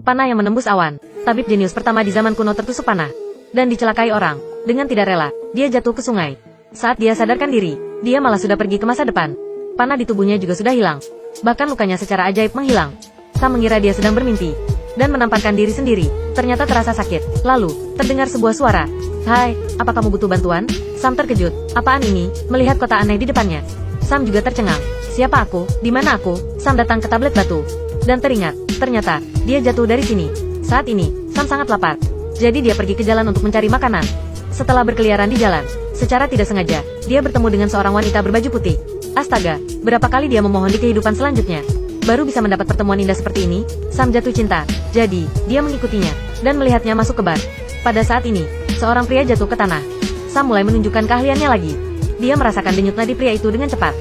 Panah yang menembus awan. Tabib jenius pertama di zaman kuno tertusuk panah dan dicelakai orang. Dengan tidak rela, dia jatuh ke sungai. Saat dia sadarkan diri, dia malah sudah pergi ke masa depan. Panah di tubuhnya juga sudah hilang. Bahkan lukanya secara ajaib menghilang. Sam mengira dia sedang bermimpi dan menampakkan diri sendiri. Ternyata terasa sakit. Lalu, terdengar sebuah suara. "Hai, apa kamu butuh bantuan?" Sam terkejut. Apaan ini? Melihat kota aneh di depannya, Sam juga tercengang. Siapa aku? Di mana aku? Sam datang ke tablet batu dan teringat. Ternyata, dia jatuh dari sini. Saat ini, Sam sangat lapar. Jadi dia pergi ke jalan untuk mencari makanan. Setelah berkeliaran di jalan, secara tidak sengaja, dia bertemu dengan seorang wanita berbaju putih. Astaga, berapa kali dia memohon di kehidupan selanjutnya baru bisa mendapat pertemuan indah seperti ini. Sam jatuh cinta. Jadi, dia mengikutinya dan melihatnya masuk ke bar. Pada saat ini, seorang pria jatuh ke tanah. Sam mulai menunjukkan keahliannya lagi. Dia merasakan denyut nadi pria itu dengan cepat.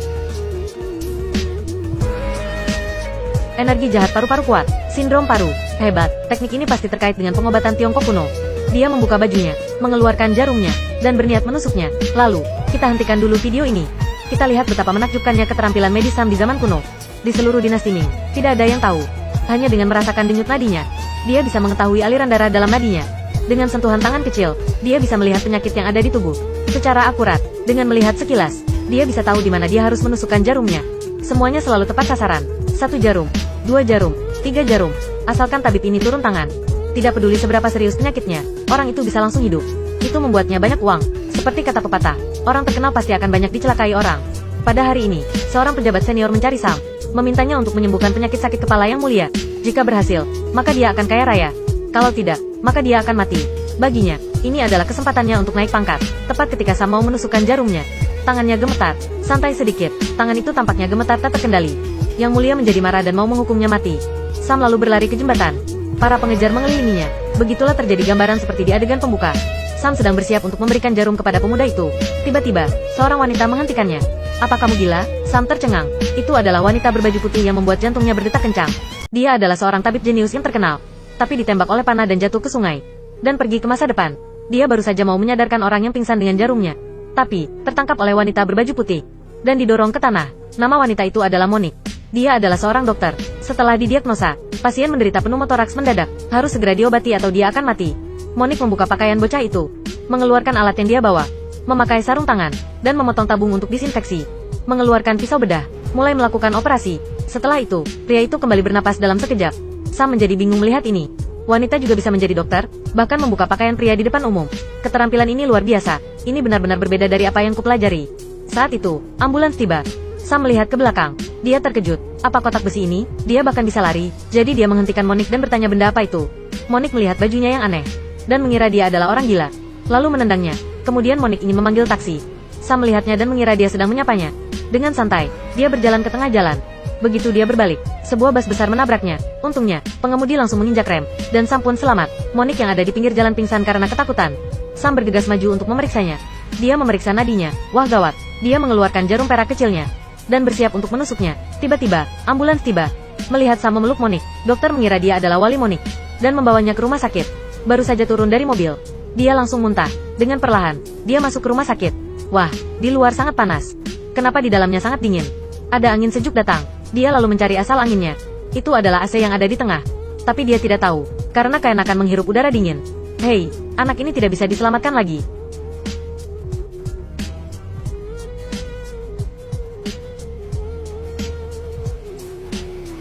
Energi jahat paru-paru kuat. Sindrom paru. Hebat. Teknik ini pasti terkait dengan pengobatan Tiongkok kuno. Dia membuka bajunya, mengeluarkan jarumnya, dan berniat menusuknya. Lalu, kita hentikan dulu video ini. Kita lihat betapa menakjubkannya keterampilan medis Sam di zaman kuno. Di seluruh dinasti Ming, tidak ada yang tahu. Hanya dengan merasakan denyut nadinya, dia bisa mengetahui aliran darah dalam nadinya. Dengan sentuhan tangan kecil, dia bisa melihat penyakit yang ada di tubuh secara akurat. Dengan melihat sekilas, dia bisa tahu di mana dia harus menusukkan jarumnya. Semuanya selalu tepat sasaran. 1 jarum, 2 jarum, 3 jarum. Asalkan tabib ini turun tangan. Tidak peduli seberapa serius penyakitnya, orang itu bisa langsung hidup. Itu membuatnya banyak uang. Seperti kata pepatah, orang terkenal pasti akan banyak dicelakai orang. Pada hari ini, seorang pejabat senior mencari Sam, memintanya untuk menyembuhkan penyakit sakit kepala yang mulia. Jika berhasil, maka dia akan kaya raya. Kalau tidak, maka dia akan mati. Baginya, ini adalah kesempatannya untuk naik pangkat. Tepat ketika Sam mau menusukkan jarumnya, tangannya gemetar. Santai sedikit, tangan itu tampaknya gemetar tak terkendali. Yang mulia menjadi marah dan mau menghukumnya mati. Sam lalu berlari ke jembatan. Para pengejar mengelilinginya. Begitulah terjadi gambaran seperti di adegan pembuka. Sam sedang bersiap untuk memberikan jarum kepada pemuda itu. Tiba-tiba, seorang wanita menghentikannya. "Apa kamu gila?" Sam tercengang. Itu adalah wanita berbaju putih yang membuat jantungnya berdetak kencang. Dia adalah seorang tabib jenius yang terkenal, tapi ditembak oleh panah dan jatuh ke sungai dan pergi ke masa depan. Dia baru saja mau menyadarkan orang yang pingsan dengan jarumnya, tapi tertangkap oleh wanita berbaju putih dan didorong ke tanah. Nama wanita itu adalah Monique. Dia adalah seorang dokter. Setelah didiagnosa, pasien menderita pneumotoraks mendadak, harus segera diobati atau dia akan mati. Monique membuka pakaian bocah itu, mengeluarkan alat yang dia bawa, memakai sarung tangan, dan memotong tabung untuk disinfeksi, mengeluarkan pisau bedah, mulai melakukan operasi. Setelah itu, pria itu kembali bernapas dalam sekejap. Sam menjadi bingung melihat ini. Wanita juga bisa menjadi dokter, bahkan membuka pakaian pria di depan umum. Keterampilan ini luar biasa. Ini benar-benar berbeda dari apa yang kupelajari. Saat itu, ambulans tiba. Sam melihat ke belakang. Dia terkejut. Apa kotak besi ini? Dia bahkan bisa lari. Jadi dia menghentikan Monique dan bertanya benda apa itu. Monique melihat bajunya yang aneh dan mengira dia adalah orang gila, lalu menendangnya. Kemudian Monique ingin memanggil taksi. Sam melihatnya dan mengira dia sedang menyapanya. Dengan santai, dia berjalan ke tengah jalan. Begitu dia berbalik, sebuah bus besar menabraknya. Untungnya, pengemudi langsung menginjak rem, dan Sam pun selamat. Monique yang ada di pinggir jalan pingsan karena ketakutan. Sam bergegas maju untuk memeriksanya. Dia memeriksa nadinya. Wah gawat, dia mengeluarkan jarum perak kecilnya dan bersiap untuk menusuknya. Tiba-tiba, ambulans tiba. Melihat Sam memeluk Monique, dokter mengira dia adalah wali Monique dan membawanya ke rumah sakit. Baru saja turun dari mobil, dia langsung muntah. Dengan perlahan, dia masuk ke rumah sakit. Wah, di luar sangat panas. Kenapa di dalamnya sangat dingin? Ada angin sejuk datang. Dia lalu mencari asal anginnya. Itu adalah AC yang ada di tengah. Tapi dia tidak tahu, karena keenakan menghirup udara dingin. Hei, anak ini tidak bisa diselamatkan lagi.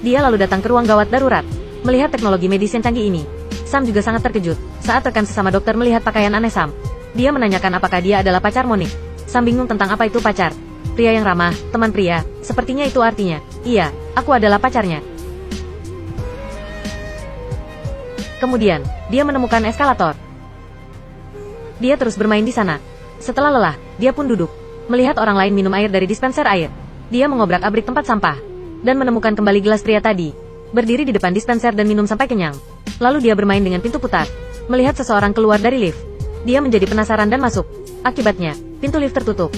Dia lalu datang ke ruang gawat darurat. Melihat teknologi medis yang canggih ini, Sam juga sangat terkejut. Saat rekan sesama dokter melihat pakaian aneh Sam, dia menanyakan apakah dia adalah pacar Monique. Sam bingung tentang apa itu pacar. Pria yang ramah, teman pria, sepertinya itu artinya. Iya, aku adalah pacarnya. Kemudian, dia menemukan eskalator. Dia terus bermain di sana. Setelah lelah, dia pun duduk. Melihat orang lain minum air dari dispenser air, dia mengobrak-abrik tempat sampah dan menemukan kembali gelas pria tadi. Berdiri di depan dispenser dan minum sampai kenyang. Lalu dia bermain dengan pintu putar. Melihat seseorang keluar dari lift, dia menjadi penasaran dan masuk. Akibatnya, pintu lift tertutup.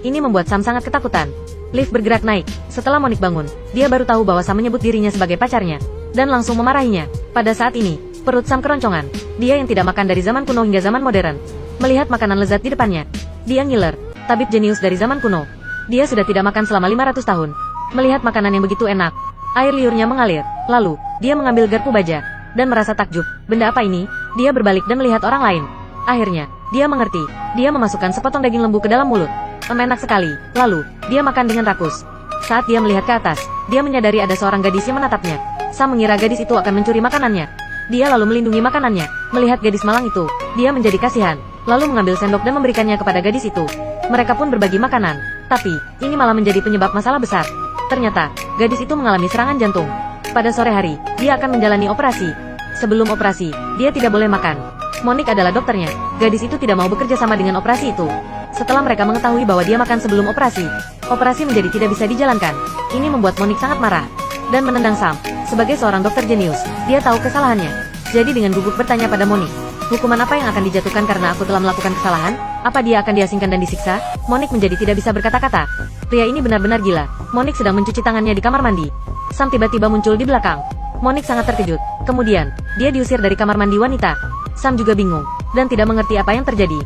Ini membuat Sam sangat ketakutan. Lift bergerak naik. Setelah Monique bangun, dia baru tahu bahwa Sam menyebut dirinya sebagai pacarnya dan langsung memarahinya. Pada saat ini, perut Sam keroncongan. Dia yang tidak makan dari zaman kuno hingga zaman modern, melihat makanan lezat di depannya. Dia ngiler, tabib jenius dari zaman kuno. Dia sudah tidak makan selama 500 tahun. Melihat makanan yang begitu enak, Air liurnya mengalir. Lalu, dia mengambil garpu baja. Dan merasa takjub. Benda apa ini? Dia berbalik dan melihat orang lain. Akhirnya, dia mengerti. Dia memasukkan sepotong daging lembu ke dalam mulut. Enak sekali. Lalu, dia makan dengan rakus. Saat dia melihat ke atas, dia menyadari ada seorang gadis yang menatapnya. Sam mengira gadis itu akan mencuri makanannya. Dia lalu melindungi makanannya. Melihat gadis malang itu, dia menjadi kasihan. Lalu mengambil sendok dan memberikannya kepada gadis itu. Mereka pun berbagi makanan. Tapi, ini malah menjadi penyebab masalah besar. Ternyata, gadis itu mengalami serangan jantung. Pada sore hari, dia akan menjalani operasi. Sebelum operasi, dia tidak boleh makan. Monique adalah dokternya. Gadis itu tidak mau bekerja sama dengan operasi itu. Setelah mereka mengetahui bahwa dia makan sebelum operasi, operasi menjadi tidak bisa dijalankan. Ini membuat Monique sangat marah dan menendang Sam. Sebagai seorang dokter jenius, dia tahu kesalahannya. Jadi dengan gugup bertanya pada Monique, hukuman apa yang akan dijatuhkan karena aku telah melakukan kesalahan? Apa dia akan diasingkan dan disiksa? Monique menjadi tidak bisa berkata-kata. Pria ini benar-benar gila. Monique sedang mencuci tangannya di kamar mandi. Sam tiba-tiba muncul di belakang. Monique sangat terkejut. Kemudian, dia diusir dari kamar mandi wanita. Sam juga bingung, dan tidak mengerti apa yang terjadi.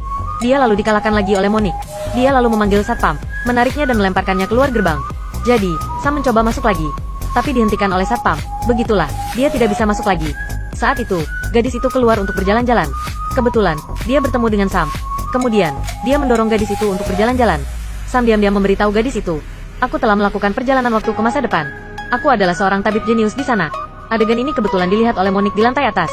Dia lalu dikalahkan lagi oleh Monique. Dia lalu memanggil satpam, menariknya dan melemparkannya keluar gerbang. Jadi, Sam mencoba masuk lagi. Tapi dihentikan oleh satpam. Begitulah, dia tidak bisa masuk lagi. Saat itu, gadis itu keluar untuk berjalan-jalan. Kebetulan, dia bertemu dengan Sam. Kemudian, dia mendorong gadis itu untuk berjalan-jalan. Sam diam-diam memberitahu gadis itu, "Aku telah melakukan perjalanan waktu ke masa depan. Aku adalah seorang tabib jenius di sana." Adegan ini kebetulan dilihat oleh Monique di lantai atas.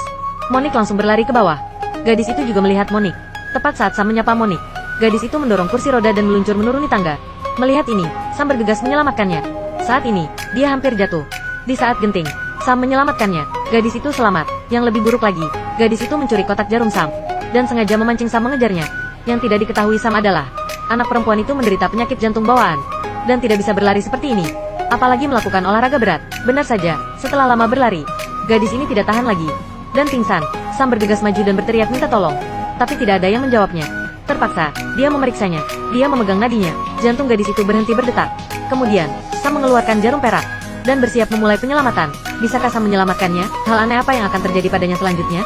Monique langsung berlari ke bawah. Gadis itu juga melihat Monique. Tepat saat Sam menyapa Monique, gadis itu mendorong kursi roda dan meluncur menuruni tangga. Melihat ini, Sam bergegas menyelamatkannya. Saat ini, dia hampir jatuh. Di saat genting, Sam menyelamatkannya. Gadis itu selamat. Yang lebih buruk lagi, gadis itu mencuri kotak jarum Sam dan sengaja memancing Sam mengejarnya. Yang tidak diketahui Sam adalah, anak perempuan itu menderita penyakit jantung bawaan dan tidak bisa berlari seperti ini. Apalagi melakukan olahraga berat. Benar saja, setelah lama berlari, gadis ini tidak tahan lagi dan pingsan. Sam bergegas maju dan berteriak minta tolong. Tapi tidak ada yang menjawabnya. Terpaksa, dia memeriksanya. Dia memegang nadinya. Jantung gadis itu berhenti berdetak. Kemudian, Sam mengeluarkan jarum perak dan bersiap memulai penyelamatan. Bisakah Sam menyelamatkannya? Hal aneh apa yang akan terjadi padanya selanjutnya?